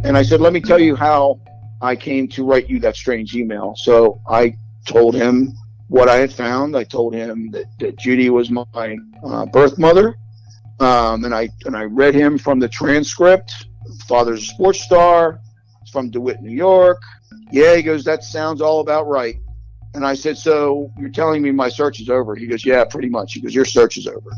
And I said, let me tell you how I came to write you that strange email. So I told him what I had found. I told him that Judy was my birth mother. And I read him from the transcript. Father's a sports star. He's from DeWitt, New York. Yeah, he goes, that sounds all about right. And I said, so you're telling me my search is over? He goes, yeah, pretty much. He goes, your search is over.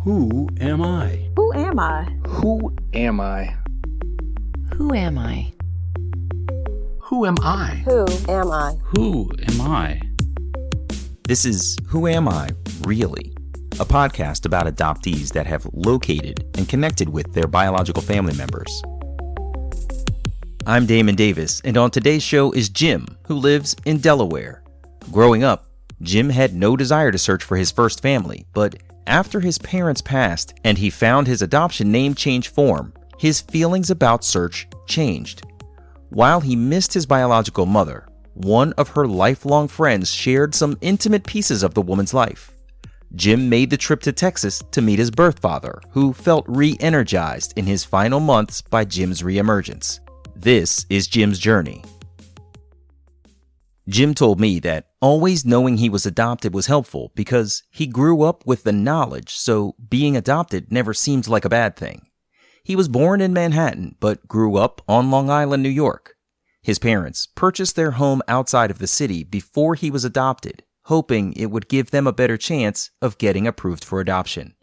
Who am I? Who am I? Who am I? Who am I? Who am I? Who am I? Who am I? This is Who Am I, Really? A podcast about adoptees that have located and connected with their biological family members. I'm Damon Davis, and on today's show is Jim, who lives in Delaware. Growing up, Jim had no desire to search for his first family, but after his parents passed and he found his adoption name change form, his feelings about search changed. While he missed his biological mother, one of her lifelong friends shared some intimate pieces of the woman's life. Jim made the trip to Texas to meet his birthfather, who felt re-energized in his final months by Jim's re-emergence. This is Jim's journey. Jim told me that always knowing he was adopted was helpful because he grew up with the knowledge, so being adopted never seemed like a bad thing. He was born in Manhattan, but grew up on Long Island, New York. His parents purchased their home outside of the city before he was adopted, hoping it would give them a better chance of getting approved for adoption.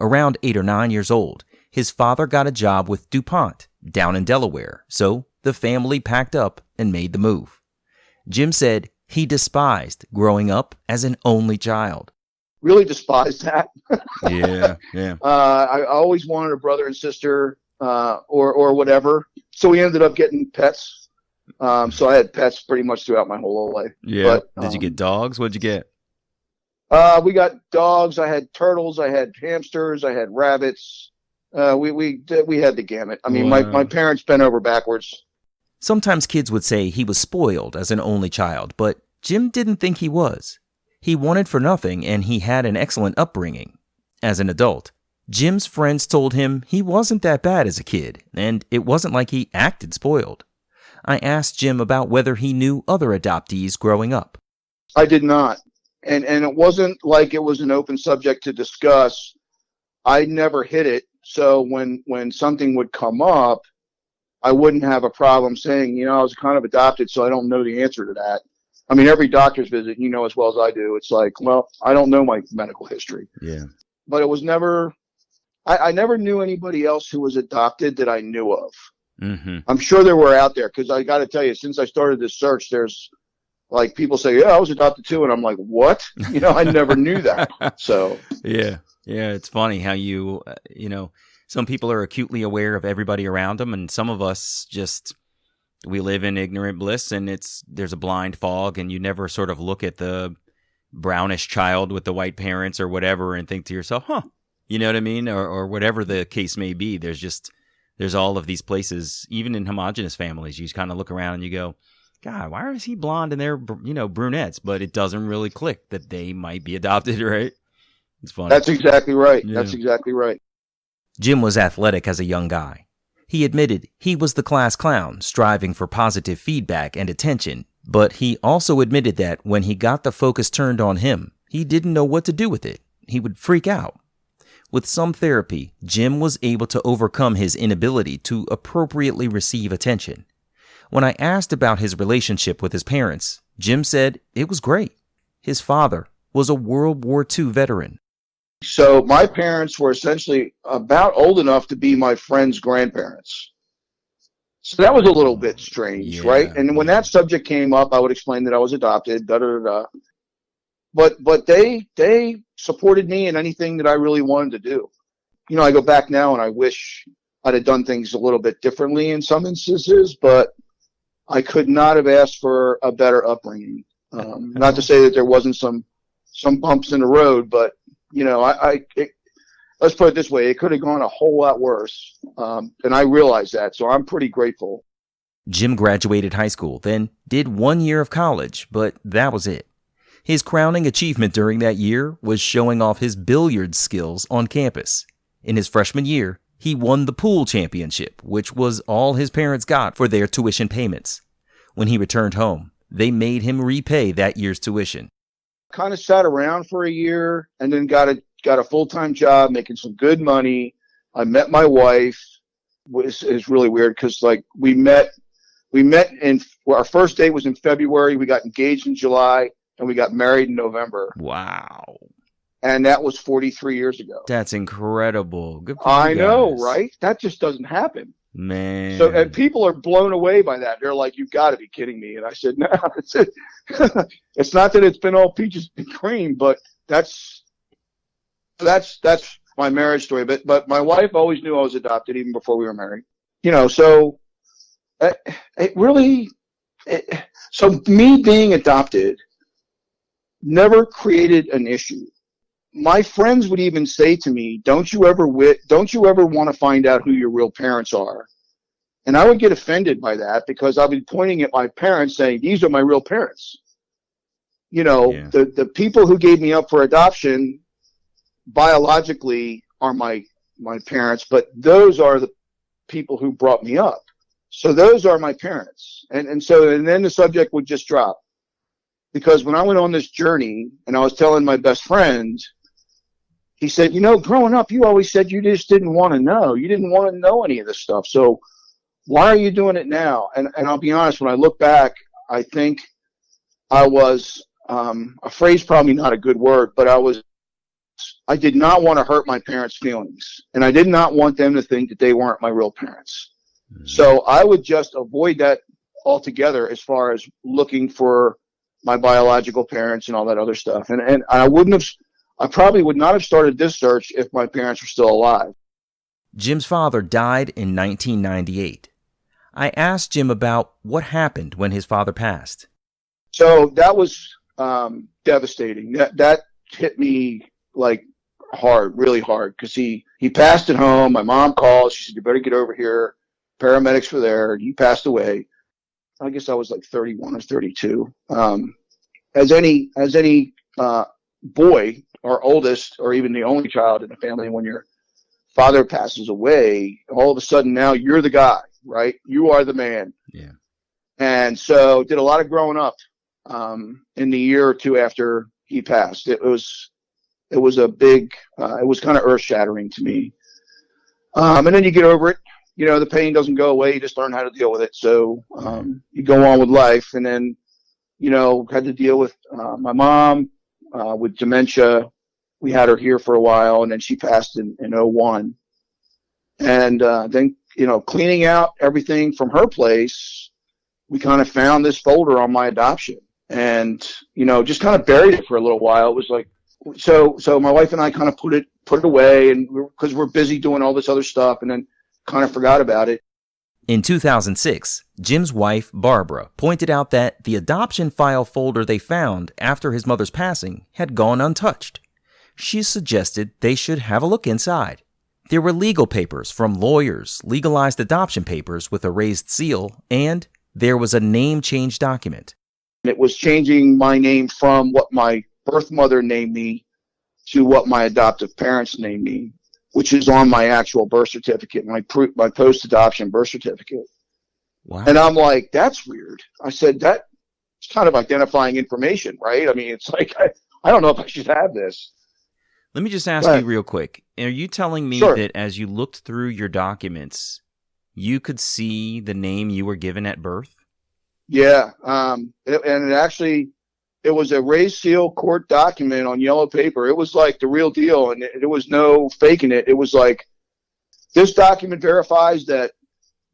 Around 8 or 9 years old, his father got a job with DuPont down in Delaware, so the family packed up and made the move. Jim said he despised growing up as an only child. Really despised that. Yeah. I always wanted a brother and sister or whatever. So we ended up getting pets. So I had pets pretty much throughout my whole life. Yeah. But, did you get dogs? What'd you get? We got dogs. I had turtles. I had hamsters. I had rabbits. We had the gamut. I mean, my parents bent over backwards. Sometimes kids would say he was spoiled as an only child, but Jim didn't think he was. He wanted for nothing, and he had an excellent upbringing. As an adult, Jim's friends told him he wasn't that bad as a kid, and it wasn't like he acted spoiled. I asked Jim about whether he knew other adoptees growing up. I did not. And it wasn't like it was an open subject to discuss. I never hid it. So when something would come up, I wouldn't have a problem saying, I was kind of adopted, so I don't know the answer to that. I mean, every doctor's visit, as well as I do, it's like, well, I don't know my medical history. Yeah. But it was never, I never knew anybody else who was adopted that I knew of. Mm-hmm. I'm sure there were out there, because I got to tell you, since I started this search, there's like people say, yeah, I was adopted too. And I'm like, what? I never knew that. So. Yeah. It's funny how you, some people are acutely aware of everybody around them, and some of us we live in ignorant bliss, and there's a blind fog, and you never sort of look at the brownish child with the white parents or whatever and think to yourself, huh, you know what I mean? Or whatever the case may be. There's all of these places, even in homogenous families, you just kind of look around and you go, God, why is he blonde and they're, brunettes? But it doesn't really click that they might be adopted, right? It's funny. That's exactly right. Yeah. That's exactly right. Jim was athletic as a young guy. He admitted he was the class clown, striving for positive feedback and attention, but he also admitted that when he got the focus turned on him, he didn't know what to do with it. He would freak out. With some therapy, Jim was able to overcome his inability to appropriately receive attention. When I asked about his relationship with his parents, Jim said it was great. His father was a World War II veteran. So my parents were essentially about old enough to be my friend's grandparents. So that was a little bit strange, right? And when that subject came up, I would explain that I was adopted, But they supported me in anything that I really wanted to do. I go back now and I wish I'd have done things a little bit differently in some instances, but I could not have asked for a better upbringing. Not to say that there wasn't some bumps in the road, but let's put it this way, it could have gone a whole lot worse. And I realize that, so I'm pretty grateful. Jim graduated high school, then did 1 year of college, but that was it. His crowning achievement during that year was showing off his billiards skills on campus. In his freshman year, he won the pool championship, which was all his parents got for their tuition payments. When he returned home, they made him repay that year's tuition. Kind of sat around for a year and then got a full-time job making some good money. I met my wife. It's really weird because like we met in our first date was in February. We got engaged in July and we got married in November. Wow. And that was 43 years ago. That's incredible. Good for I you know, guys. right? That just doesn't happen. Man. So, and people are blown away by that. They're like, "You've got to be kidding me." And I said, "No, it's it. It's not that it's been all peaches and cream, but that's my marriage story." But my wife always knew I was adopted even before we were married. So so me being adopted never created an issue. My friends would even say to me, don't you ever want to find out who your real parents are? And I would get offended by that because I'd be pointing at my parents saying, these are my real parents. The people who gave me up for adoption biologically are my parents, but those are the people who brought me up. So those are my parents. And then the subject would just drop. Because when I went on this journey and I was telling my best friend, he said, growing up, you always said you just didn't want to know. You didn't want to know any of this stuff. So why are you doing it now? And I'll be honest, when I look back, I think I was, a phrase probably not a good word, but I did not want to hurt my parents' feelings. And I did not want them to think that they weren't my real parents. Mm-hmm. So I would just avoid that altogether as far as looking for my biological parents and all that other stuff. And I probably would not have started this search if my parents were still alive. Jim's father died in 1998. I asked Jim about what happened when his father passed. So that was devastating. That hit me like hard, really hard, because he passed at home. My mom called. She said, "You better get over here." Paramedics were there, and he passed away. I guess I was like 31 or 32. As any boy, or oldest, or even the only child in the family, when your father passes away, all of a sudden now you're the guy, right? You are the man. Yeah. And so did a lot of growing up in the year or two after he passed. It was a big, it was kind of earth shattering to me. And then you get over it. The pain doesn't go away. You just learn how to deal with it. So you go on with life. And then, had to deal with my mom with dementia. We had her here for a while, and then she passed in 2001. And then, cleaning out everything from her place, we kind of found this folder on my adoption. And, just kind of buried it for a little while. It was like, so my wife and I kind of put it away, and because we're busy doing all this other stuff, and then kind of forgot about it. In 2006, Jim's wife, Barbara, pointed out that the adoption file folder they found after his mother's passing had gone untouched. She suggested they should have a look inside. There were legal papers from lawyers, legalized adoption papers with a raised seal, and there was a name change document. It was changing my name from what my birth mother named me to what my adoptive parents named me, which is on my actual birth certificate, my post-adoption birth certificate. Wow. And I'm like, that's weird. I said, that's kind of identifying information, right? I mean, it's like, I don't know if I should have this. Let me just ask you real quick. Are you telling me Sure. that as you looked through your documents, you could see the name you were given at birth? Yeah. It was a raised seal court document on yellow paper. It was like the real deal, and there was no faking it. It was like, this document verifies that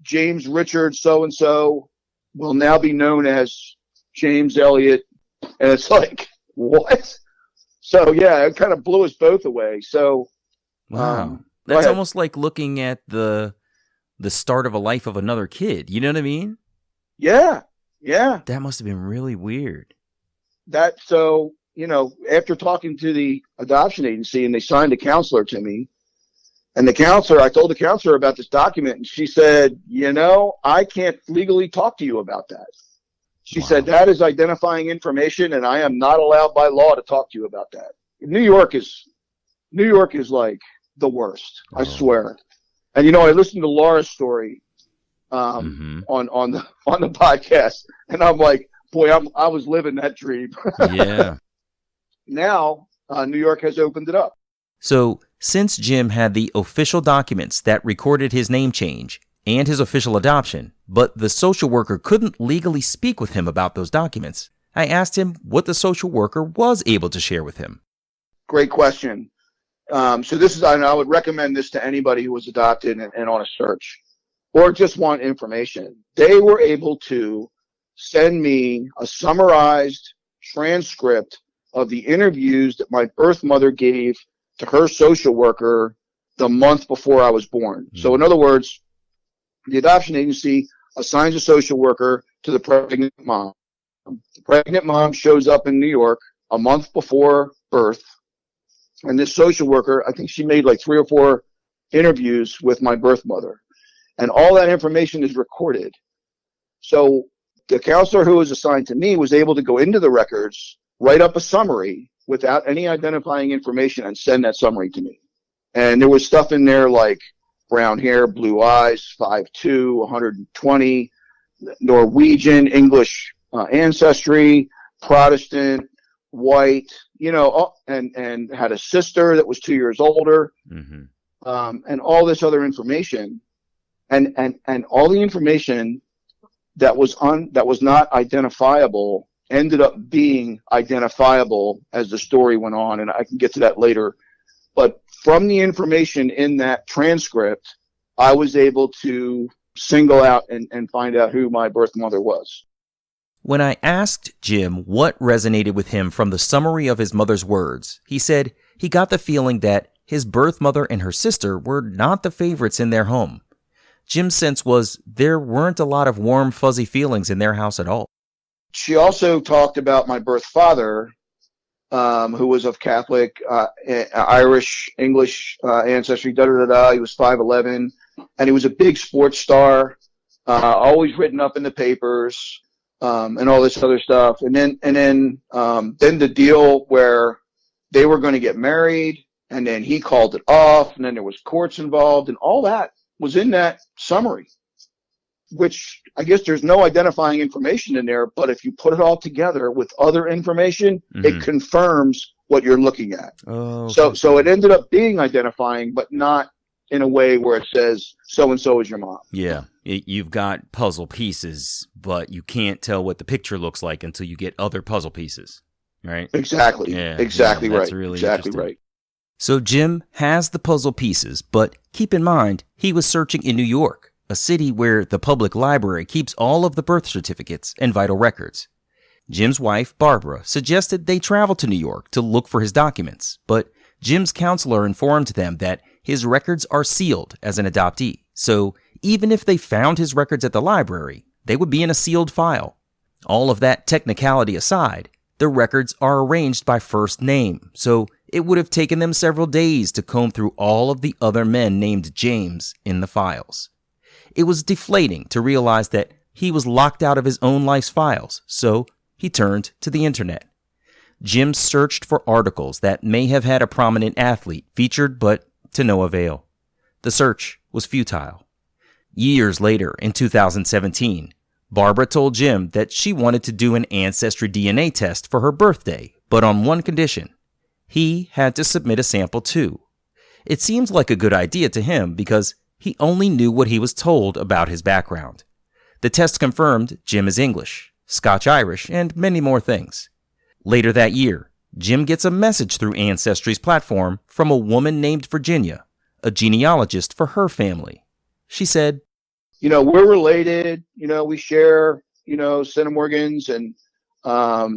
James Richard so-and-so will now be known as James Elliott. And it's like, what? So, yeah, it kind of blew us both away. So, wow. That's almost like looking at the start of a life of another kid. You know what I mean? Yeah. Yeah. That must have been really weird. After talking to the adoption agency, and they signed a counselor to me, and I told the counselor about this document, and she said, I can't legally talk to you about that. She said, that is identifying information, and I am not allowed by law to talk to you about that. New York is like the worst, I swear. And, I listened to Laura's story on the podcast, and I'm like, boy, I was living that dream. Yeah. Now, New York has opened it up. So, since Jim had the official documents that recorded his name change and his official adoption, but the social worker couldn't legally speak with him about those documents, I asked him what the social worker was able to share with him. Great question. So this is, I would recommend this to anybody who was adopted and on a search or just want information. They were able to send me a summarized transcript of the interviews that my birth mother gave to her social worker the month before I was born. So in other words, the adoption agency assigns a social worker to the pregnant mom. The pregnant mom shows up in New York a month before birth. And this social worker, I think she made like 3 or 4 interviews with my birth mother. And all that information is recorded. So the counselor who was assigned to me was able to go into the records, write up a summary without any identifying information, and send that summary to me. And there was stuff in there like brown hair, blue eyes, 5'2", 120, Norwegian, English ancestry, Protestant, white, and had a sister that was 2 years older, and all this other information, and all the information that was not identifiable ended up being identifiable as the story went on, and I can get to that later. But from the information in that transcript, I was able to single out and find out who my birth mother was. When I asked Jim what resonated with him from the summary of his mother's words, he said he got the feeling that his birth mother and her sister were not the favorites in their home. Jim's sense was there weren't a lot of warm, fuzzy feelings in their house at all. She also talked about my birth father, who was of Catholic, Irish, English ancestry, He was 5'11", and he was a big sports star, always written up in the papers, and all this other stuff. And then the deal where they were going to get married, and then he called it off, and then there was courts involved, and all that was in that summary, which I guess there's no identifying information in there, but if you put it all together with other information, it confirms what you're looking at. Oh, okay. So it ended up being identifying, but not in a way where it says so-and-so is your mom. Yeah, you've got puzzle pieces, but you can't tell what the picture looks like until you get other puzzle pieces, right? Exactly. Yeah, exactly yeah, right. That's really exactly right. So Jim has the puzzle pieces, but keep in mind, he was searching in New York, a city where the public library keeps all of the birth certificates and vital records. Jim's wife, Barbara, suggested they travel to New York to look for his documents, but Jim's counselor informed them that his records are sealed as an adoptee, so even if they found his records at the library, they would be in a sealed file. All of that technicality aside, the records are arranged by first name, so it would have taken them several days to comb through all of the other men named James in the files. It was deflating to realize that he was locked out of his own life's files, so he turned to the internet. Jim searched for articles that may have had a prominent athlete featured, but to no avail. The search was futile. Years later, in 2017, Barbara told Jim that she wanted to do an Ancestry DNA test for her birthday, but on one condition. He had to submit a sample too. It seems like a good idea to him because he only knew what he was told about his background. The test confirmed Jim is English, Scotch-Irish, and many more things. Later that year, Jim gets a message through Ancestry's platform from a woman named Virginia, a genealogist for her family. She said, we're related, we share, centimorgans, and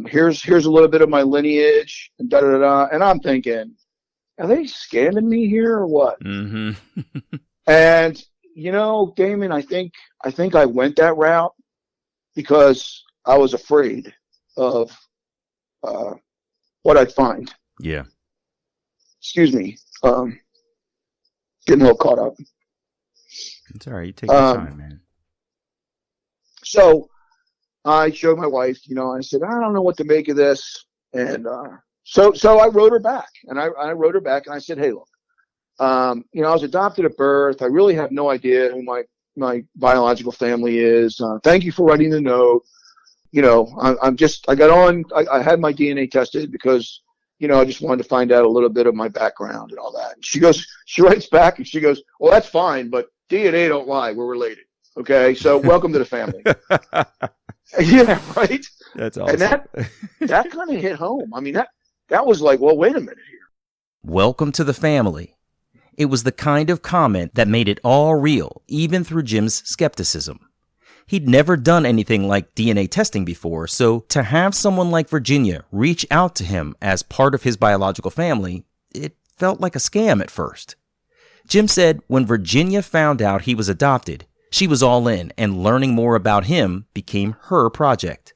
here's a little bit of my lineage, and da-da-da-da. And I'm thinking, are they scamming me here or what? Mm-hmm. And, Damon, I think I went that route because I was afraid of what I'd find. Yeah. Excuse me. Getting a little caught up. It's all right. You take your time, man. So I showed my wife, I said, I don't know what to make of this. And so I wrote her back, and I wrote her back, and I said, hey, look, I was adopted at birth. I really have no idea who my biological family is. Thank you for writing the note. I had my DNA tested because, I just wanted to find out a little bit of my background and all that. And she writes back and she goes, well, that's fine, but DNA don't lie. We're related. Okay. So welcome to the family. Yeah. Right. That's awesome. And that kind of hit home. I mean, that was like, well, wait a minute here. Welcome to the family. It was the kind of comment that made it all real, even through Jim's skepticism. He'd never done anything like DNA testing before, so to have someone like Virginia reach out to him as part of his biological family, it felt like a scam at first. Jim said when Virginia found out he was adopted, she was all in, and learning more about him became her project.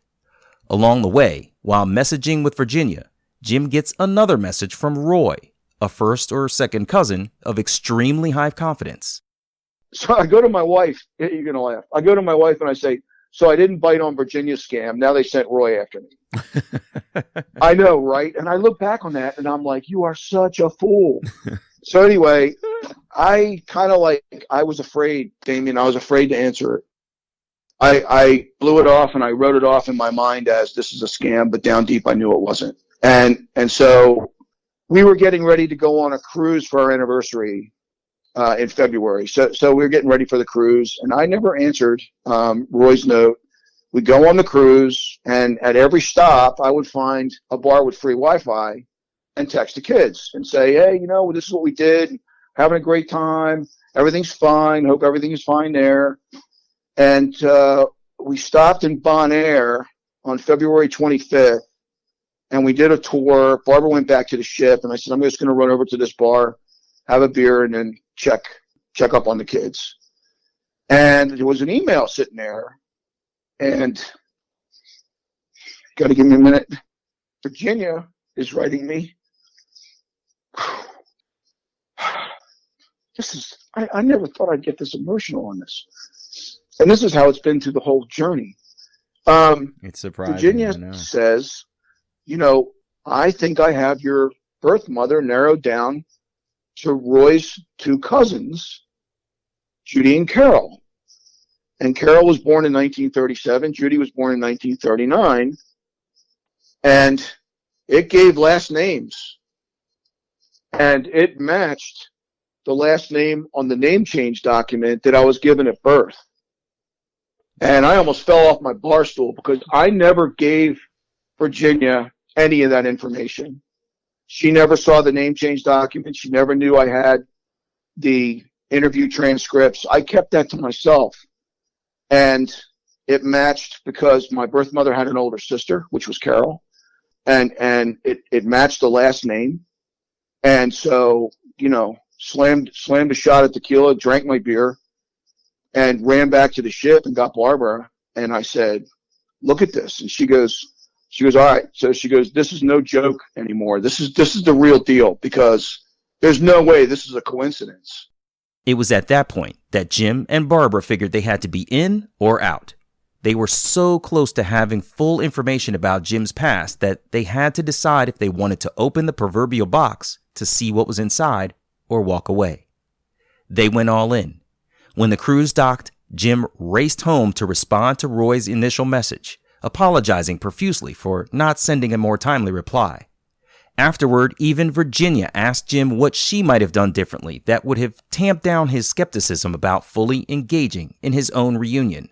Along the way, while messaging with Virginia, Jim gets another message from Roy, a first or second cousin of extremely high confidence. So I go to my wife. You're going to laugh. I go to my wife and I say, so I didn't bite on Virginia's scam. Now they sent Roy after me. I know, right? And I look back on that and I'm like, you are such a fool. So anyway, I was afraid, Damien. I was afraid to answer it. I blew it off and I wrote it off in my mind as this is a scam, but down deep I knew it wasn't. And so we were getting ready to go on a cruise for our anniversary in February. So we were getting ready for the cruise, and I never answered Roy's note. We go on the cruise, and at every stop, I would find a bar with free Wi-Fi and text the kids and say, hey, this is what we did. Having a great time. Everything's fine. Hope everything is fine there. And we stopped in Bon Air on February 25th, and we did a tour. Barbara went back to the ship, and I said, I'm just going to run over to this bar, have a beer, and then check up on the kids. And there was an email sitting there, and got to give me a minute. Virginia is writing me. I never thought I'd get this emotional on this. And this is how it's been through the whole journey. It's surprising. Virginia says, I think I have your birth mother narrowed down to Roy's two cousins, Judy and Carol. And Carol was born in 1937. Judy was born in 1939. And it gave last names. And it matched the last name on the name change document that I was given at birth. And I almost fell off my bar stool because I never gave Virginia any of that information. She never saw the name change document. She never knew I had the interview transcripts. I kept that to myself. And it matched because my birth mother had an older sister, which was Carol. And it matched the last name. And so, slammed a shot at tequila, drank my beer, and ran back to the ship and got Barbara. And I said, look at this. And she goes, all right. So she goes, this is no joke anymore. This is the real deal because there's no way this is a coincidence. It was at that point that Jim and Barbara figured they had to be in or out. They were so close to having full information about Jim's past that they had to decide if they wanted to open the proverbial box to see what was inside or walk away. They went all in. When the cruise docked, Jim raced home to respond to Roy's initial message, apologizing profusely for not sending a more timely reply. Afterward, even Virginia asked Jim what she might have done differently that would have tamped down his skepticism about fully engaging in his own reunion.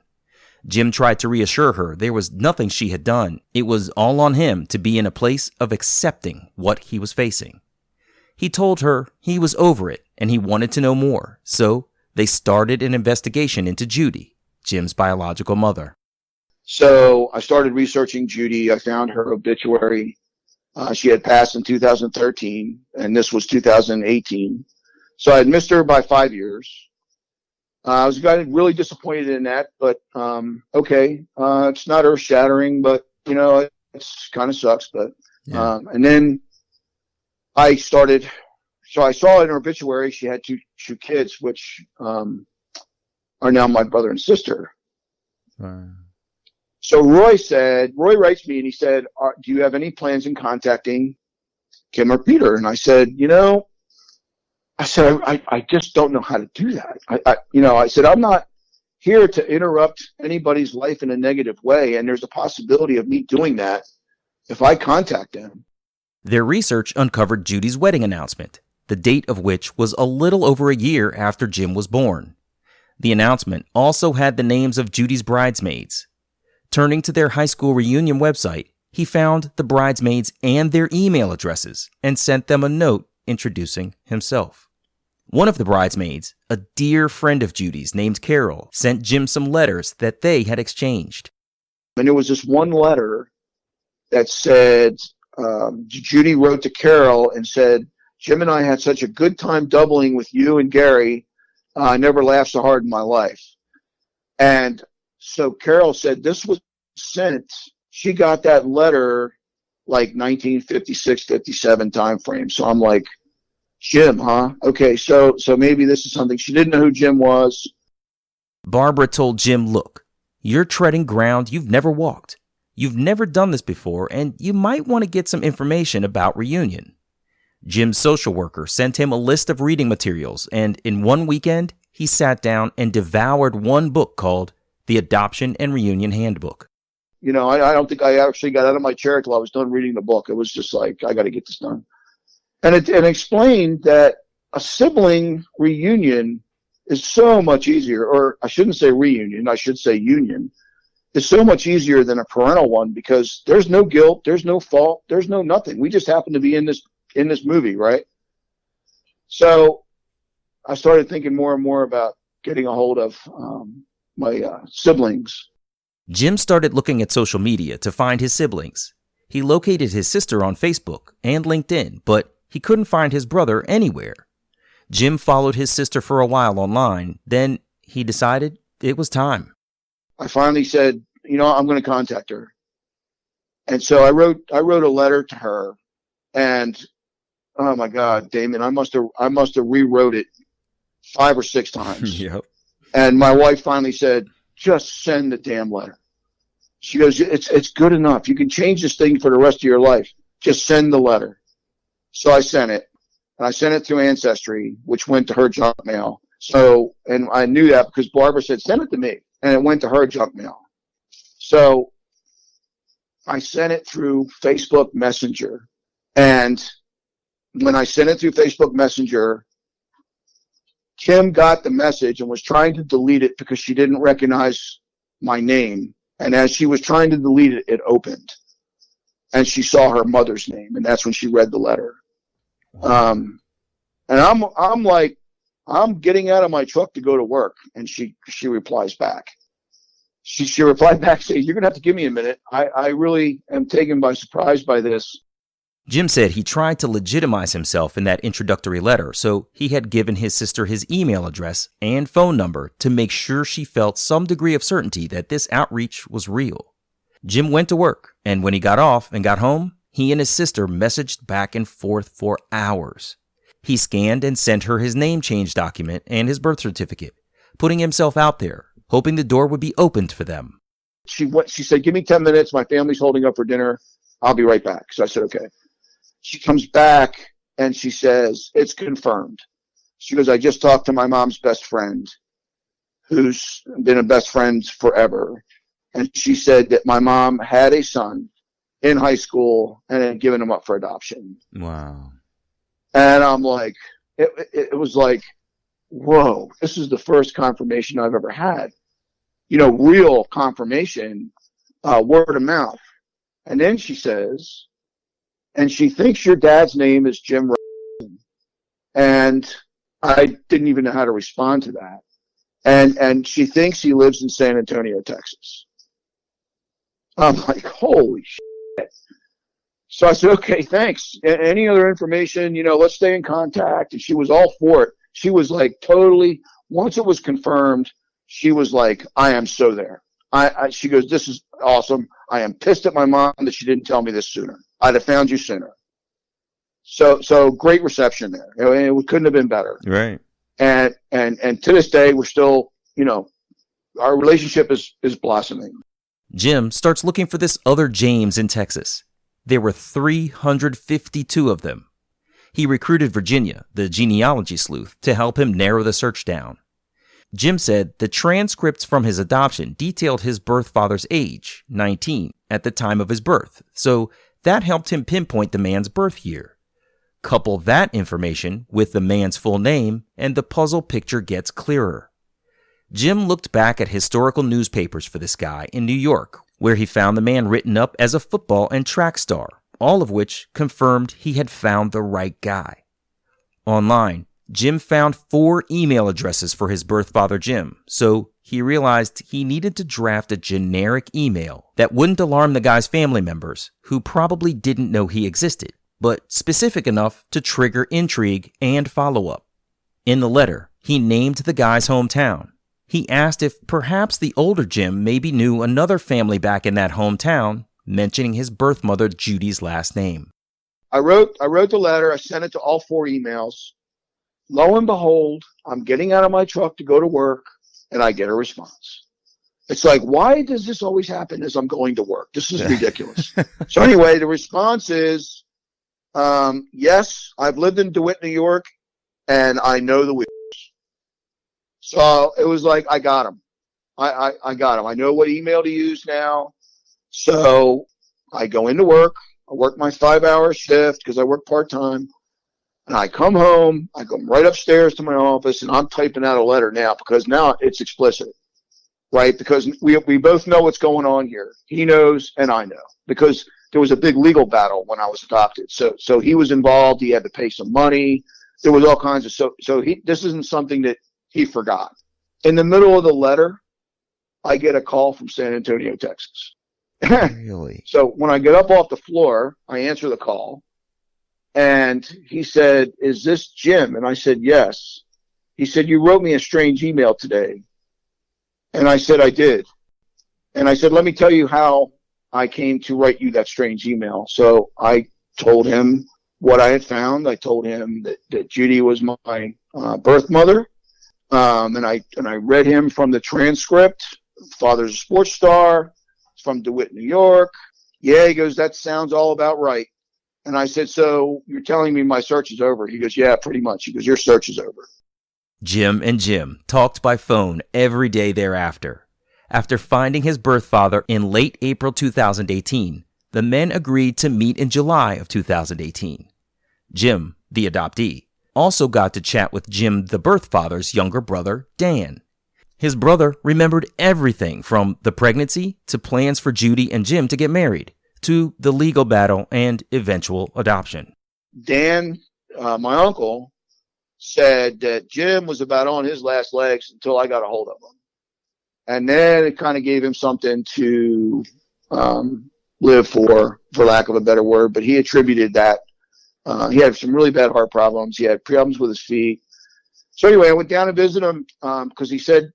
Jim tried to reassure her there was nothing she had done. It was all on him to be in a place of accepting what he was facing. He told her he was over it and he wanted to know more, so they started an investigation into Judy, Jim's biological mother. So I started researching Judy. I found her obituary. She had passed in 2013, and this was 2018. So I had missed her by 5 years. I was really disappointed in that, but okay. It's not earth-shattering, but, it kind of sucks. But yeah. And then I started... So I saw in her obituary she had two kids, which are now my brother and sister. So Roy writes me and he said, do you have any plans in contacting Kim or Peter? And I said, I just don't know how to do that. I said, I'm not here to interrupt anybody's life in a negative way. And there's a possibility of me doing that if I contact them. Their research uncovered Judy's wedding announcement, the date of which was a little over a year after Jim was born. The announcement also had the names of Judy's bridesmaids. Turning to their high school reunion website, he found the bridesmaids and their email addresses and sent them a note introducing himself. One of the bridesmaids, a dear friend of Judy's named Carol, sent Jim some letters that they had exchanged. And there was this one letter that said, Judy wrote to Carol and said, Jim and I had such a good time doubling with you and Gary. I never laughed so hard in my life. And so Carol said this was sent. She got that letter like 1956, 57 time frame. So I'm like, Jim, huh? Okay, so maybe this is something. She didn't know who Jim was. Barbara told Jim, look, you're treading ground you've never walked. You've never done this before, and you might want to get some information about Reunion. Jim's social worker sent him a list of reading materials, and in one weekend, he sat down and devoured one book called The Adoption and Reunion Handbook. I don't think I actually got out of my chair until I was done reading the book. It was just like, I got to get this done. And it explained that a sibling reunion is so much easier, or I shouldn't say reunion, I should say union, is so much easier than a parental one because there's no guilt, there's no fault, there's no nothing. We just happen to be in this movie, right? So I started thinking more and more about getting a hold of my siblings. Jim started looking at social media to find his siblings. He located his sister on Facebook and LinkedIn, but he couldn't find his brother anywhere. Jim followed his sister for a while online. Then he decided it was time. I finally said, I'm going to contact her. And so I wrote a letter to her, and oh my God, Damon, I must have rewrote it 5 or 6 times. Yep. And my wife finally said, just send the damn letter. She goes, it's good enough. You can change this thing for the rest of your life. Just send the letter. So I sent it, and I sent it through Ancestry, which went to her junk mail. So, and I knew that because Barbara said, send it to me, and it went to her junk mail. So I sent it through Facebook Messenger, and when I sent it through Facebook Messenger, Kim got the message and was trying to delete it because she didn't recognize my name. And as she was trying to delete it, it opened. And she saw her mother's name, and that's when she read the letter. And I'm like, I'm getting out of my truck to go to work, and she replies back. She replied back saying, you're going to have to give me a minute. I really am taken by surprise by this. Jim said he tried to legitimize himself in that introductory letter, so he had given his sister his email address and phone number to make sure she felt some degree of certainty that this outreach was real. Jim went to work, and when he got off and got home, he and his sister messaged back and forth for hours. He scanned and sent her his name change document and his birth certificate, putting himself out there, hoping the door would be opened for them. She said, give me 10 minutes. My family's holding up for dinner. I'll be right back. So I said, okay. She comes back and she says, it's confirmed. She goes, I just talked to my mom's best friend, who's been a best friend forever. And she said that my mom had a son in high school and had given him up for adoption. Wow. And I'm like, it was like, whoa, this is the first confirmation I've ever had. Real confirmation, word of mouth. And then she says, and she thinks your dad's name is Jim. And I didn't even know how to respond to that. And she thinks he lives in San Antonio, Texas. I'm like, holy shit. So I said, okay, thanks. Any other information, let's stay in contact. And she was all for it. She was like totally, once it was confirmed, she was like, I am so there. She goes, this is awesome. I am pissed at my mom that she didn't tell me this sooner. I'd have found you sooner. So great reception there. It couldn't have been better. Right. And to this day, we're still, our relationship is blossoming. Jim starts looking for this other James in Texas. There were 352 of them. He recruited Virginia, the genealogy sleuth, to help him narrow the search down. Jim said the transcripts from his adoption detailed his birth father's age, 19, at the time of his birth, so that helped him pinpoint the man's birth year. Couple that information with the man's full name, and the puzzle picture gets clearer. Jim looked back at historical newspapers for this guy in New York, where he found the man written up as a football and track star, all of which confirmed he had found the right guy. Online, Jim found 4 email addresses for his birth father Jim, so he realized he needed to draft a generic email that wouldn't alarm the guy's family members, who probably didn't know he existed, but specific enough to trigger intrigue and follow-up. In the letter, he named the guy's hometown. He asked if perhaps the older Jim maybe knew another family back in that hometown, mentioning his birth mother Judy's last name. I wrote the letter. I sent it to all 4 emails. Lo and behold, I'm getting out of my truck to go to work, and I get a response. It's like, why does this always happen as I'm going to work? This is ridiculous. So anyway, the response is, yes, I've lived in DeWitt, New York, and I know the Wheelers. So it was like, I got him. I got him. I know what email to use now. So I go into work. I work my 5-hour shift because I work part-time. And I come home, I go right upstairs to my office, and I'm typing out a letter now because now it's explicit, right? Because we both know what's going on here. He knows and I know because there was a big legal battle when I was adopted. So he was involved. He had to pay some money. There was all kinds of this isn't something that he forgot. In the middle of the letter, I get a call from San Antonio, Texas. Really? So when I get up off the floor, I answer the call. And he said, is this Jim? And I said, yes. He said, you wrote me a strange email today. And I said, I did. And I said, let me tell you how I came to write you that strange email. So I told him what I had found. I told him that Judy was my birth mother. And I read him from the transcript. Father's a sports star. It's from DeWitt, New York. Yeah, he goes, that sounds all about right. And I said, so you're telling me my search is over? He goes, yeah, pretty much. He goes, your search is over. Jim and Jim talked by phone every day thereafter. After finding his birth father in late April 2018, the men agreed to meet in July of 2018. Jim, the adoptee, also got to chat with Jim, the birth father's younger brother, Dan. His brother remembered everything from the pregnancy to plans for Judy and Jim to get married, to the legal battle and eventual adoption. Dan, my uncle, said that Jim was about on his last legs until I got a hold of him. And then it kind of gave him something to live for lack of a better word. But he attributed that. He had some really bad heart problems. He had problems with his feet. So anyway, I went down to visit him because he said,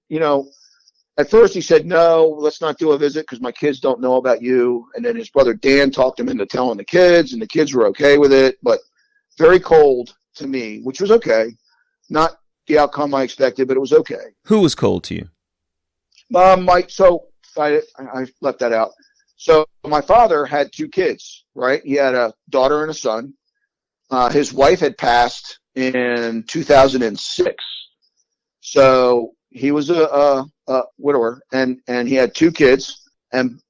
at first he said, no, let's not do a visit because my kids don't know about you. And then his brother Dan talked him into telling the kids, and the kids were okay with it, but very cold to me, which was okay. Not the outcome I expected, but it was okay. Who was cold to you? So I left that out. So my father had 2 kids, right? He had a daughter and a son. His wife had passed in 2006. So he was a widower, and he had 2 kids, and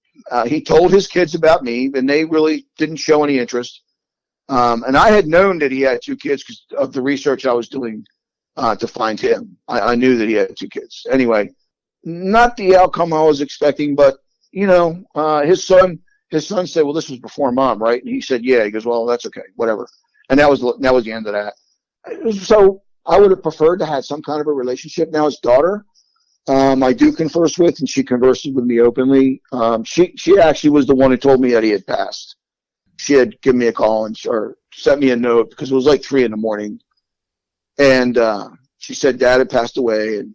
he told his kids about me, and they really didn't show any interest. And I had known that he had 2 kids because of the research I was doing to find him. I knew that he had 2 kids. Anyway, not the outcome I was expecting, but his son said, well, this was before mom, right? And he said, yeah. He goes, well, that's okay, whatever. And that was the end of that. So I would have preferred to have some kind of a relationship. Now his daughter, I do converse with, and she converses with me openly. She actually was the one who told me that he had passed. She had given me a call or sent me a note because it was like 3 a.m. And she said Dad had passed away, and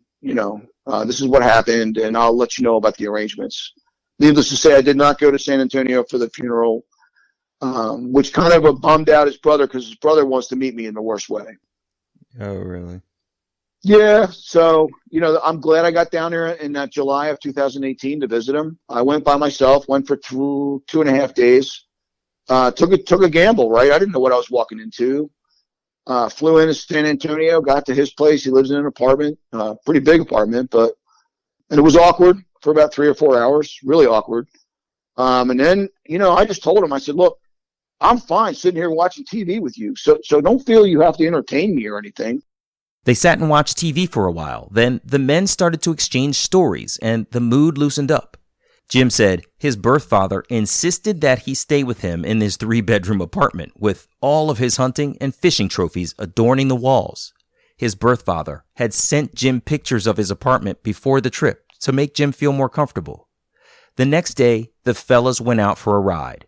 this is what happened, and I'll let you know about the arrangements. Needless to say, I did not go to San Antonio for the funeral, which kind of bummed out his brother because his brother wants to meet me in the worst way. Oh, really? Yeah. So, I'm glad I got down there in that July of 2018 to visit him. I went by myself, went for 2.5 days. Took a gamble, right? I didn't know what I was walking into. Flew into San Antonio, got to his place. He lives in an apartment, pretty big apartment, and it was awkward for about 3 or 4 hours, really awkward. And then, I just told him, I said, look, I'm fine sitting here watching TV with you. So don't feel you have to entertain me or anything. They sat and watched TV for a while. Then the men started to exchange stories and the mood loosened up. Jim said his birthfather insisted that he stay with him in his 3-bedroom apartment with all of his hunting and fishing trophies adorning the walls. His birthfather had sent Jim pictures of his apartment before the trip to make Jim feel more comfortable. The next day, the fellas went out for a ride.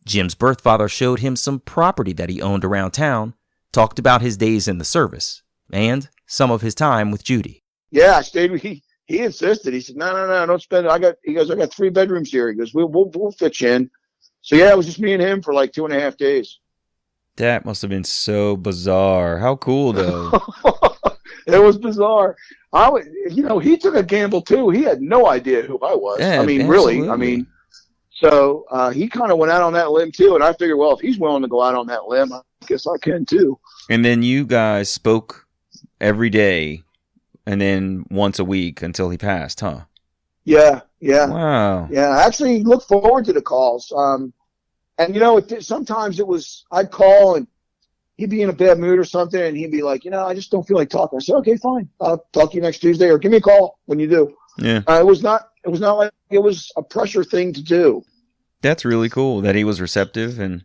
Jim's birthfather showed him some property that he owned around town, talked about his days in the service, and some of his time with Judy. Yeah, I stayed with He insisted. He said, no, don't spend it. I got 3 bedrooms here. He goes, we'll fit you in. So yeah, it was just me and him for like 2.5 days. That must have been so bizarre. How cool, though. It was bizarre. He took a gamble too. He had no idea who I was. Yeah, really. So he kind of went out on that limb too. And I figured, well, if he's willing to go out on that limb, I guess I can too. And then you guys spoke every day and then once a week until he passed, huh? Yeah. Wow. Yeah, I actually look forward to the calls. Sometimes I'd call and he'd be in a bad mood or something, and he'd be like, I just don't feel like talking. I said, okay, fine. I'll talk to you next Tuesday, or give me a call when you do. Yeah. It was not like it was a pressure thing to do. That's really cool that he was receptive. And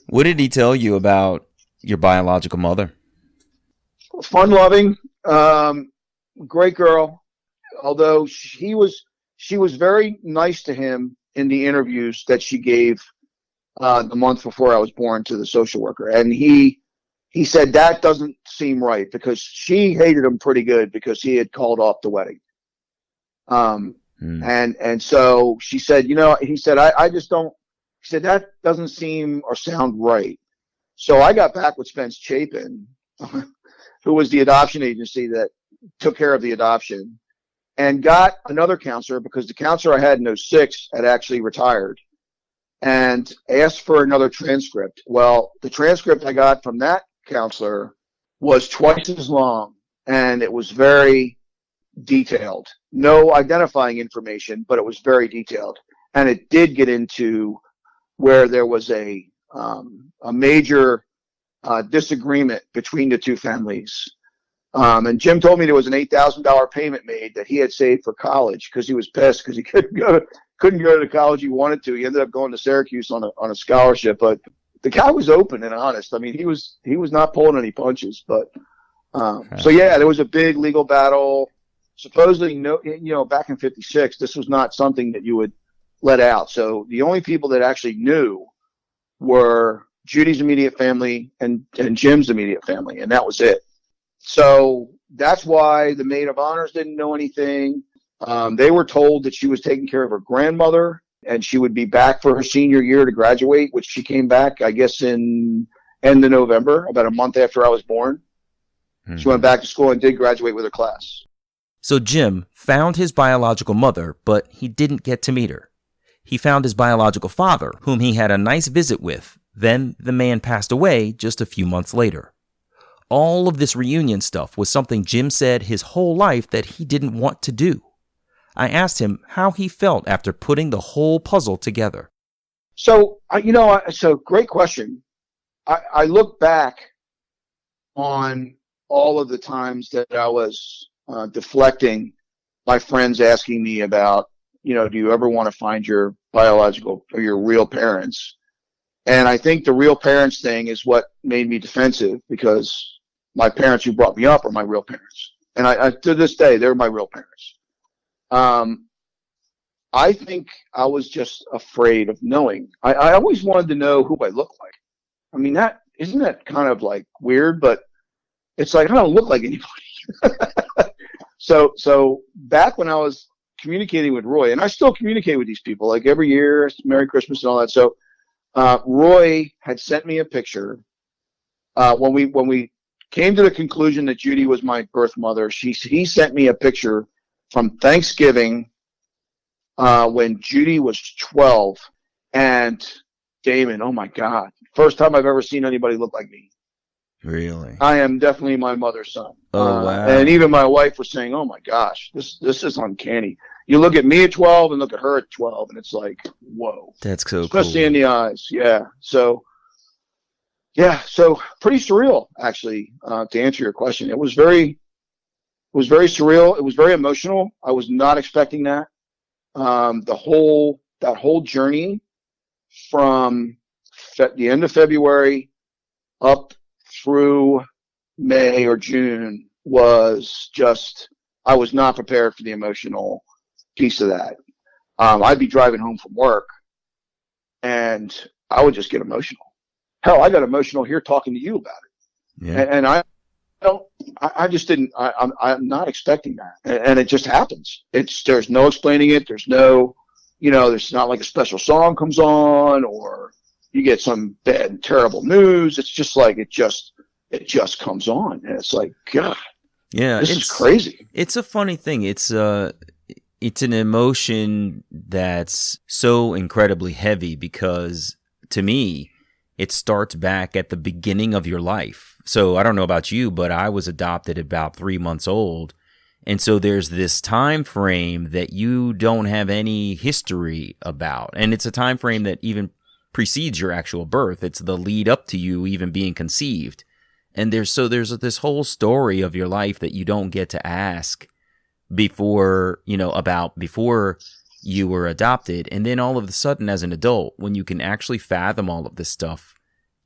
what did he tell you about your biological mother? Fun loving, great girl. Although she was very nice to him in the interviews that she gave the month before I was born to the social worker. And he said that doesn't seem right, because she hated him pretty good because he had called off the wedding. And so she said, he said, I just don't, he said, that doesn't seem or sound right. So I got back with Spence Chapin, who was the adoption agency that took care of the adoption, and got another counselor, because the counselor I had in 2006 had actually retired, and asked for another transcript. Well, the transcript I got from that counselor was twice as long, and it was very detailed. No identifying information, but it was very detailed. And it did get into where there was a major disagreement between the two families. And Jim told me there was an $8,000 payment made that he had saved for college, because he was pissed because he couldn't go to the college he wanted to. He ended up going to Syracuse on a scholarship, but the guy was open and honest. I mean, he was not pulling any punches, but so yeah, there was a big legal battle. Supposedly, back in '56, this was not something that you would let out. So the only people that actually knew were Judy's immediate family and Jim's immediate family, and that was it. So that's why the maid of honors didn't know anything. They were told that she was taking care of her grandmother and she would be back for her senior year to graduate, which she came back, I guess, in end of November, about a month after I was born. Mm-hmm. She went back to school and did graduate with her class. So Jim found his biological mother, but he didn't get to meet her. He found his biological father, whom he had a nice visit with. Then the man passed away just a few months later. All of this reunion stuff was something Jim said his whole life that he didn't want to do. I asked him how he felt after putting the whole puzzle together. So, so great question. I look back on all of the times that I was deflecting my friends asking me about, do you ever want to find your biological or your real parents? And I think the real parents thing is what made me defensive, because my parents who brought me up are my real parents. And I to this day, they're my real parents. I think I was just afraid of knowing. I always wanted to know who I looked like. I mean, isn't that kind of like weird, but it's like, I don't look like anybody. So back when I was communicating with Roy, and I still communicate with these people, like every year, Merry Christmas and all that. So Roy had sent me a picture when we came to the conclusion that Judy was my birth mother. He sent me a picture from Thanksgiving when Judy was 12. And Damon, oh my God, first time I've ever seen anybody look like me. Really? I am definitely my mother's son. Oh, wow. And even my wife was saying, oh my gosh, this is uncanny. You look at me at 12 and look at her at 12, and it's like, whoa. That's so cool. Especially in the eyes. Yeah. So pretty surreal, actually, to answer your question. It was very surreal. It was very emotional. I was not expecting that. That whole journey from the end of February up through May or June was just, I was not prepared for the emotional piece of that. I'd be driving home from work and I would just get emotional. Hell, I got emotional here talking to you about it. Yeah. And I just didn't, I'm not expecting that. And it just happens. There's no explaining it. There's no, there's not like a special song comes on or you get some bad and terrible news. It's just like, it just comes on. And it's like, God, yeah, this is crazy. It's a funny thing. It's an emotion that's so incredibly heavy because to me, it starts back at the beginning of your life. So I don't know about you, but I was adopted about 3 months old. And so there's this time frame that you don't have any history about. And it's a time frame that even precedes your actual birth. It's the lead up to you even being conceived. And there's this whole story of your life that you don't get to ask before you were adopted. And then all of a sudden as an adult, when you can actually fathom all of this stuff,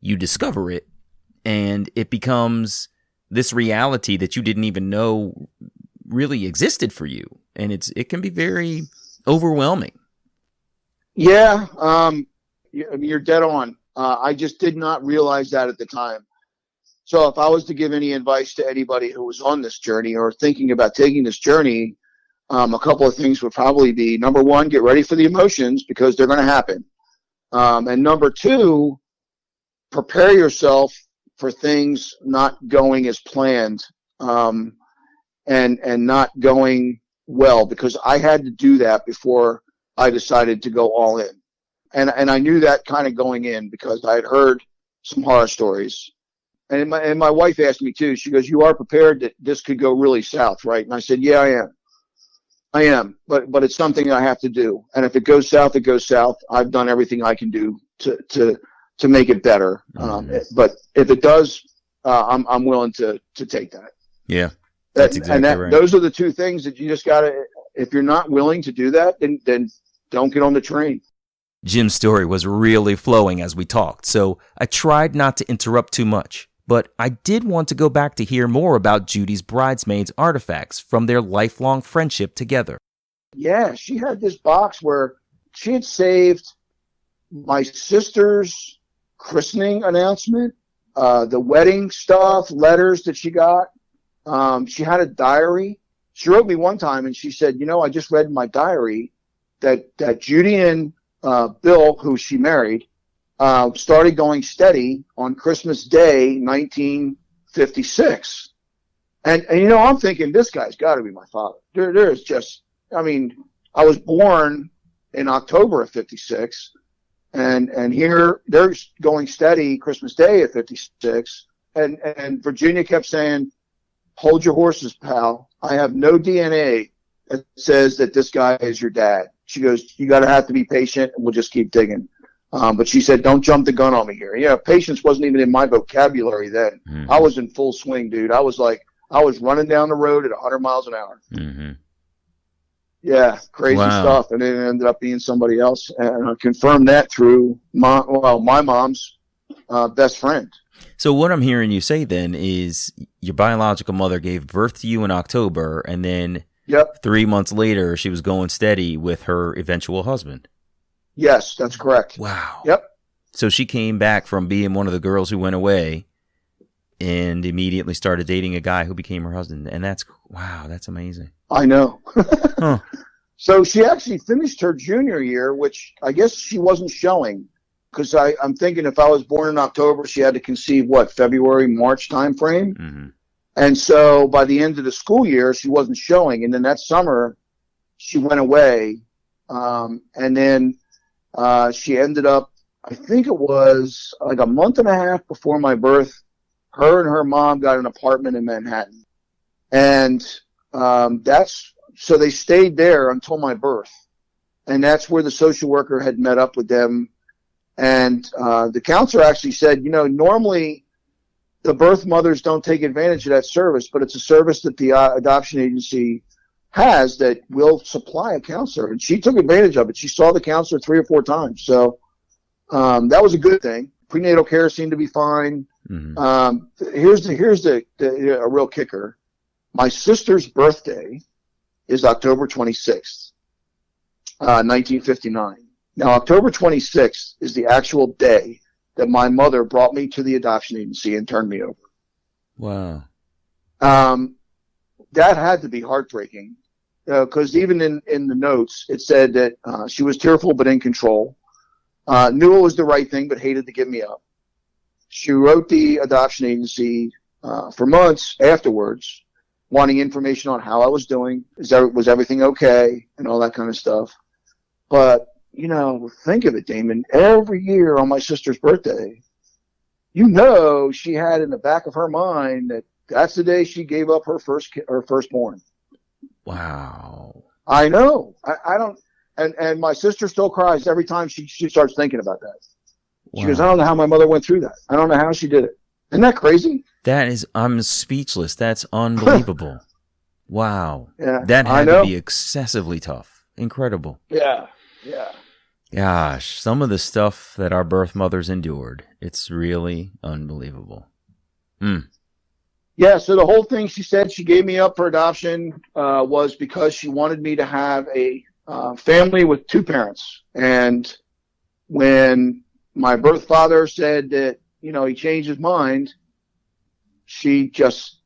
you discover it and it becomes this reality that you didn't even know really existed for you. And it can be very overwhelming. Yeah. You're dead on. I just did not realize that at the time. So if I was to give any advice to anybody who was on this journey or thinking about taking this journey, a couple of things would probably be, number one, get ready for the emotions because they're going to happen. And number two, prepare yourself for things not going as planned, and not going well, because I had to do that before I decided to go all in. And I knew that kind of going in because I had heard some horror stories. And my wife asked me too, she goes, you are prepared that this could go really south, right? And I said, yeah, I am, but it's something I have to do. And if it goes south, it goes south. I've done everything I can do to make it better. But if it does, I'm willing to take that. Yeah. That's exactly right. Those are the two things that you just gotta, if you're not willing to do that, then don't get on the train. Jim's story was really flowing as we talked, so I tried not to interrupt too much. But I did want to go back to hear more about Judy's bridesmaids artifacts from their lifelong friendship together. Yeah, she had this box where she had saved my sister's christening announcement, the wedding stuff, letters that she got. She had a diary. She wrote me one time and she said, I just read in my diary that Judy and Bill, who she married, started going steady on Christmas Day, 1956. And I'm thinking, this guy's got to be my father. There's just, I was born in October of 56, and here they're going steady Christmas Day of 56. And Virginia kept saying, hold your horses, pal. I have no DNA that says that this guy is your dad. She goes, you got to have to be patient, and we'll just keep digging. But she said, don't jump the gun on me here. Yeah, patience wasn't even in my vocabulary then. Mm-hmm. I was in full swing, dude. I was running down the road at 100 miles an hour. Mm-hmm. Yeah, crazy stuff. And it ended up being somebody else. And I confirmed that through my mom's best friend. So what I'm hearing you say then is your biological mother gave birth to you in October, and then 3 months later she was going steady with her eventual husband. Yes, that's correct. Wow. Yep. So she came back from being one of the girls who went away and immediately started dating a guy who became her husband. And that's amazing. I know. Huh. So she actually finished her junior year, which I guess she wasn't showing. because I'm thinking if I was born in October, she had to conceive, February, March time frame. Mm-hmm. And so by the end of the school year, she wasn't showing. And then that summer, she went away. And then she ended up, I think it was like a month and a half before my birth, her and her mom got an apartment in Manhattan. And so they stayed there until my birth. And that's where the social worker had met up with them. And the counselor actually said, normally the birth mothers don't take advantage of that service, but it's a service that the adoption agency has that will supply a counselor. And she took advantage of it. She saw the counselor 3 or 4 times. So that was a good thing. Prenatal care seemed to be fine. Mm-hmm. Here's a real kicker. My sister's birthday is October 26th, 1959. Now, October 26th is the actual day that my mother brought me to the adoption agency and turned me over. Wow. That had to be heartbreaking, because even in the notes, it said that she was tearful but in control, knew it was the right thing but hated to give me up. She wrote the adoption agency for months afterwards, wanting information on how I was doing, was everything okay, and all that kind of stuff. But, think of it, Damon. Every year on my sister's birthday, she had in the back of her mind that that's the day she gave up her firstborn. Wow. I know. I don't, and my sister still cries every time she starts thinking about that. She goes, I don't know how my mother went through that. I don't know how she did it. Isn't that crazy? I'm speechless. That's unbelievable. Wow. Yeah, that had to be excessively tough. Incredible. Yeah. Gosh, some of the stuff that our birth mothers endured, it's really unbelievable. Yeah, so the whole thing she said she gave me up for adoption was because she wanted me to have a family with 2 parents. And when my birth father said that, he changed his mind, she just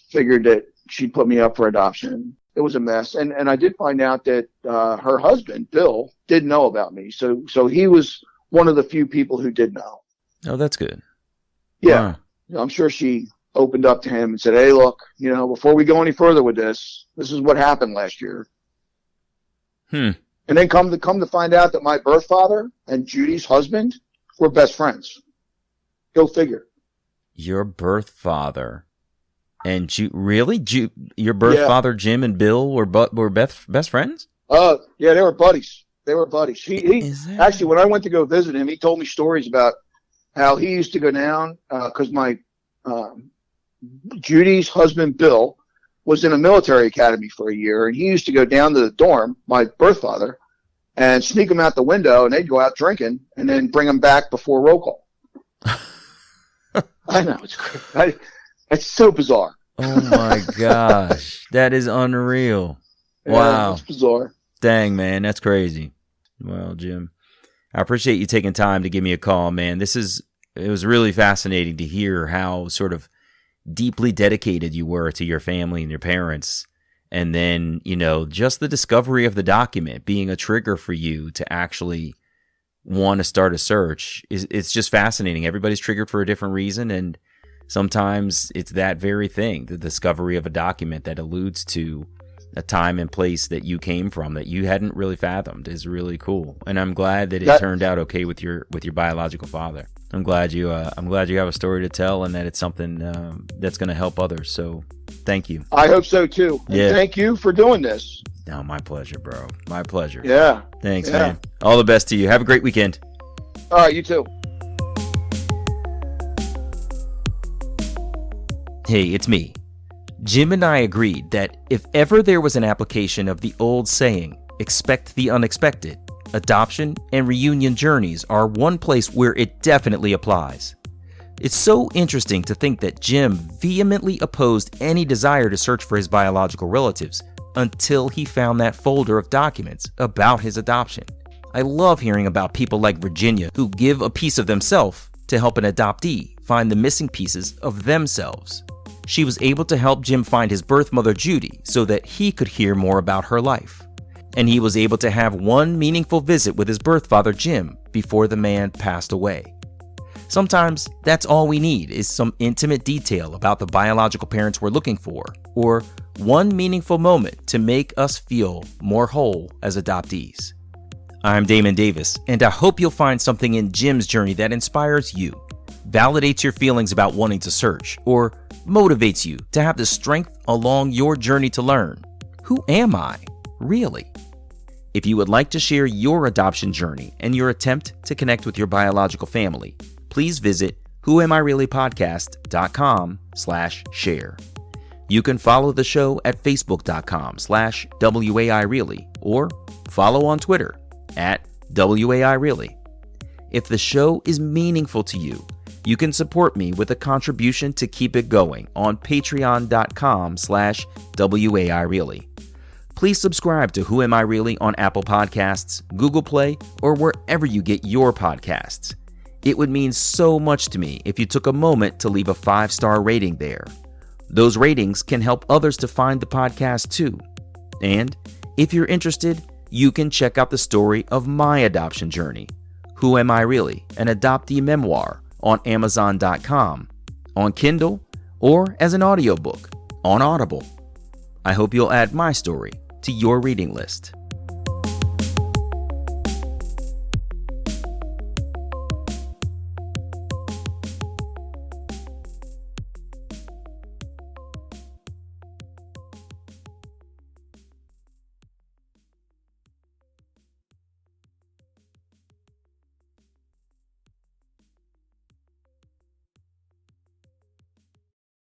figured that she'd put me up for adoption. It was a mess. And I did find out that her husband, Bill, didn't know about me. So he was one of the few people who did know. Oh, that's good. Yeah. Wow. I'm sure she opened up to him and said, hey, look, before we go any further with this is what happened last year. And then come to find out that my birth father and Judy's husband were best friends. Go figure. Your birth father and your birth father, Jim and Bill, were best friends? Yeah, they were buddies. He actually, when I went to go visit him, he told me stories about how he used to go down because my Judy's husband, Bill, was in a military academy for a year, and he used to go down to the dorm, my birth father, and sneak him out the window, and they'd go out drinking, and then bring him back before roll call. I know, it's so bizarre. Oh my gosh, that is unreal. Wow, it's bizarre. Dang, man, that's crazy. Well, Jim, I appreciate you taking time to give me a call, man. It was really fascinating to hear how sort of deeply dedicated you were to your family and your parents. And then, just the discovery of the document being a trigger for you to actually want to start a search it's just fascinating. Everybody's triggered for a different reason. And sometimes it's that very thing, the discovery of a document that alludes to a time and place that you came from that you hadn't really fathomed is really cool. And I'm glad that it turned out okay with your biological father. I'm glad you have a story to tell and that it's something that's going to help others. So thank you. I hope so too. And thank you for doing this. No, my pleasure, bro. My pleasure. Yeah. Thanks, man. All the best to you. Have a great weekend. All right, you too. Hey, it's me. Jim and I agreed that if ever there was an application of the old saying, expect the unexpected, adoption and reunion journeys are one place where it definitely applies. It's so interesting to think that Jim vehemently opposed any desire to search for his biological relatives until he found that folder of documents about his adoption. I love hearing about people like Virginia who give a piece of themselves to help an adoptee find the missing pieces of themselves. She was able to help Jim find his birth mother Judy so that he could hear more about her life. And he was able to have one meaningful visit with his birth father Jim before the man passed away. Sometimes that's all we need is some intimate detail about the biological parents we're looking for, or one meaningful moment to make us feel more whole as adoptees. I'm Damon Davis, and I hope you'll find something in Jim's journey that inspires you, validates your feelings about wanting to search, or motivates you to have the strength along your journey to learn, who am I, really? If you would like to share your adoption journey and your attempt to connect with your biological family, please visit whoamireallypodcast.com/share. You can follow the show at facebook.com/WAIReally or follow on Twitter @WAIReally. If the show is meaningful to you, you can support me with a contribution to keep it going on patreon.com/WAIReally. Please subscribe to Who Am I Really on Apple Podcasts, Google Play, or wherever you get your podcasts. It would mean so much to me if you took a moment to leave a 5-star rating there. Those ratings can help others to find the podcast too. And if you're interested, you can check out the story of my adoption journey, Who Am I Really? An Adoptee Memoir, on Amazon.com, on Kindle, or as an audiobook on Audible. I hope you'll add my story to your reading list.